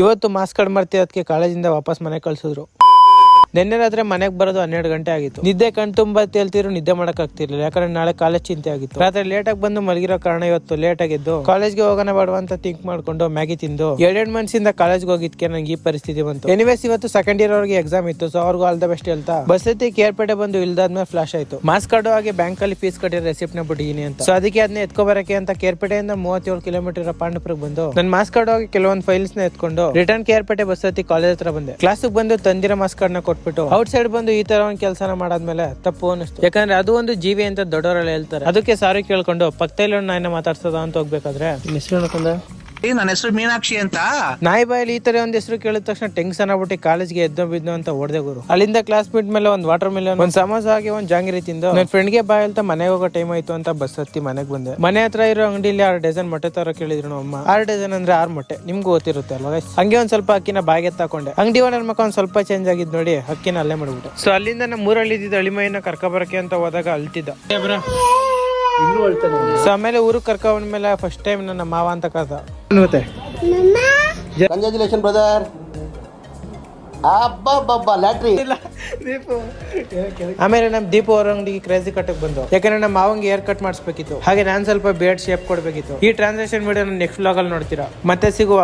ಇವತ್ತು mask card ಮಾಡ್ತೀವಿ, ಅದಕ್ಕೆ ಕಾಲೇಜಿಂದ ವಾಪಸ್ ಮನೆ ಕಳ್ಸಿದ್ರು. ನಿನ್ನೆ ರಾತ್ರಿ ಮನೆಗೆ ಬರೋದು 12 ಗಂಟೆ ಆಗಿತ್ತು. ನಿದ್ದೆ ಕಣ್ ತುಂಬಾ ತೇಲ್ತಿರು, ನಿದ್ದೆ ಮಾಡಕ್ ಆಗ್ತಿರ್ಲಿಲ್ಲ. ಯಾಕಂದ್ರೆ ನಾಳೆ ಕಾಲೇಜ್ ಚಿಂತೆ ಆಗಿತ್ತು. ರಾತ್ರಿ ಲೇಟ್ ಆಗಿ ಬಂದು ಮಲಗಿರೋ ಕಾರಣ ಇವತ್ತು ಲೇಟ್ ಆಗಿದ್ದು ಕಾಲೇಜ್ಗೆ ಹೋಗೋಣ ಬೇಡ ಅಂತ ಥಿಂಕ್ ಮಾಡ್ಕೊಂಡು ಮ್ಯಾಗಿ ತಿಂದು 2 ಮಂತ್ಸಿಂದ ಕಾಲೇಜ್ಗೆ ಹೋಗಿದ್ಕೆ ನಂಗೆ ಈ ಪರಿಸ್ಥಿತಿ ಬಂತು. ಎನಿವೇಸ್ ಇವತ್ತು ಸೆಕೆಂಡ್ ಇಯರ್ ಅವ್ರಿಗೆ ಎಕ್ಸಾಮ್ ಇತ್ತು, ಸೊ ಅವ್ರಿಗೂ ಆಲ್ ದ ಬೆಸ್ಟ್ ಹೇಳ್ತಾ ಬಸ್ ಹತ್ತಿ ಕೇರ್ಪೇಟೆ ಬಂದು ಇಲ್ದಾದ್ಮೇಲೆ ಫ್ಲಾಶ್ ಆಯ್ತು. ಮಾಸ್ಕ್ ಕಾರ್ಡ್ ಆಗಿ ಬ್ಯಾಂಕ್ ಅಲ್ಲಿ ಫೀಸ್ ಕಟ್ಟಿರೋ ರೆಸಿಪ್ಟ್ ನ ಬಿಟ್ಟಿದೀನಿ ಅಂತ. ಸೊ ಅದಕ್ಕೆ ಅದನ್ನ ಎತ್ಕೊ ಬರಕ್ಕೆ ಅಂತ ಕೇರ್ಪೇಟೆಯಿಂದ 37 ಕಿಲೋಮೀಟರ್ ಪಾಂಡಪುರಕ್ಕೆ ಬಂದು ನನ್ನ ಮಾಸ್ಕ್ ಕಾರ್ಡ್ ಆಗಿ ಕೆಲವೊಂದು ಫೈಲ್ಸ್ ನ ಎತ್ಕೊಂಡು ರಿಟರ್ನ್ ಕೇರ್ಪೇಟೆ ಬಸ್ ಹತ್ತಿ ಕಾಲೇಜ್ ಹತ್ರ ಬಂದೆ. ಕ್ಲಾಸಿಗೆ ಬಂದು ತಂದಿರೋ ಮಾಸ್ಕ್ ಕಾರ್ಡ್ ನ ಕೊಟ್ಬಿಟ್ಟು ಔಟ್ ಸೈಡ್ ಬಂದು ಈ ತರ ಒಂದು ಕೆಲಸನ ಮಾಡಾದ್ಮೇಲೆ ತಪ್ಪು ಅನಿಸ್ತು. ಯಾಕಂದ್ರೆ ಅದು ಒಂದು ಜೀವಿ ಅಂತ ದೊಡ್ಡವರೆಲ್ಲ ಹೇಳ್ತಾರೆ. ಅದಕ್ಕೆ ಸಾರಿ ಕೇಳ್ಕೊಂಡು ಪಕ್ಕದಲ್ಲಿ ನಾಯಿನ ಮಾತಾಡ್ಸದ ಅಂತ ಹೋಗ್ಬೇಕಾದ್ರೆ ನನ್ನ ಹೆಸರು ಮೀನಾಕ್ಷಿ ಅಂತ. ನಾಯಿ ಬಾಯಲ್ಲಿ ಈ ತರ ಒಂದ್ ಹೆಸರು ಕೇಳಿದ ತಕ್ಷಣ ಟೆನ್ಷನ್ ಆಗ್ಬಿಟ್ಟು ಕಾಲೇಜ್ಗೆ ಎದ್ದೋ ಬಿದ್ದು ಅಂತ ಹೊಡೆದೆ ಗುರು. ಅಲ್ಲಿಂದ ಕ್ಲಾಸ್ ಬಿಟ್ ಮೇಲೆ ಒಂದ್ ವಾಟರ್ ಮಿಲನ್, ಒಂದ್ ಸಮೋಸ ಹಾಗೆ ಒಂದ್ ಜಾಂಗಿರಿ ತಿಂದು ನನ್ನ ಫ್ರೆಂಡ್ಗೆ ಬಾಯ್ ಅಂತ ಮನೆಗೆ ಹೋಗೋ ಟೈಮ್ ಆಯ್ತು ಅಂತ ಬಸ್ ಹತ್ತಿ ಮನೆಗೆ ಬಂದೆ. ಮನೆ ಹತ್ರ ಇರೋ ಅಂಗಡಿಲಿ 6 ಡಜನ್ ಮೊಟ್ಟೆ ತರ ಕೇಳಿದ್ರು ಅಮ್ಮ. 6 ಡಜನ್ ಅಂದ್ರೆ 6 ಮೊಟ್ಟೆ, ನಿಮ್ಗೂ ಗೊತ್ತಿರುತ್ತೆ ಅಲ್ವಾ. ಹಂಗೆ ಒಂದ್ ಸ್ವಲ್ಪ ಅಕ್ಕಿನ ಬಾಯಿಗೆ ತಕೊಂಡೆ. ಅಂಗಡಿ ಓನರ್ ಮಕ್ಕ ಒಂದ್ ಸ್ವಲ್ಪ ಚೇಂಜ್ ಆಗಿದ್ ನೋಡಿ ಅಕ್ಕಿನ ಅಲ್ಲೇ ಮಾಡ್ಬಿಟ್ಟೆ. ಸೊ ಅಲ್ಲಿಂದ ನಮ್ಮ ಊರಲ್ಲಿ ಇದ್ದಿದ್ದ ಅಳಿಮೈನ ಕರ್ಕೊಬರಕ್ಕೆ ಅಂತ ಹೋದಾಗ ಅಳ್ತಿದ್ದ. ಸೊ ಆಮೇಲೆ ಊರಿಗೆ ಕರ್ಕೊಂಡ್ ಮೇಲೆ ಫಸ್ಟ್ ಟೈಮ್ ನನ್ನ ಮಾವ ಅಂತ ಕರ್ದ. Congratulation brother. ಲ್ಯಾಟ್ರಿ. ಆಮೇಲೆ ನಮ್ ದೀಪು ಅವ್ರ ಅಂಗಡಿಗೆ ಕ್ರೇಜಿ ಕಟ್ಟಕ್ ಬಂದು, ಯಾಕಂದ್ರೆ ನಮ್ಮ ಮಾವಂಗೆ ಹೇರ್ ಕಟ್ ಮಾಡಿಸ್ಬೇಕಿತ್ತು. ಹಾಗೆ ನಾನ್ ಸ್ವಲ್ಪ ಬೇರ್ಡ್ ಶೇಪ್ ಕೊಡ್ಬೇಕಿತ್ತು. ಈ ಟ್ರಾನ್ಸಾಕ್ಷನ್ ವಿಡಿಯೋ ನೆಕ್ಸ್ಟ್ ವ್ಲಾಗ್ ಅಲ್ಲಿ ನೋಡ್ತೀರಾ. ಮತ್ತೆ ಸಿಗುವ.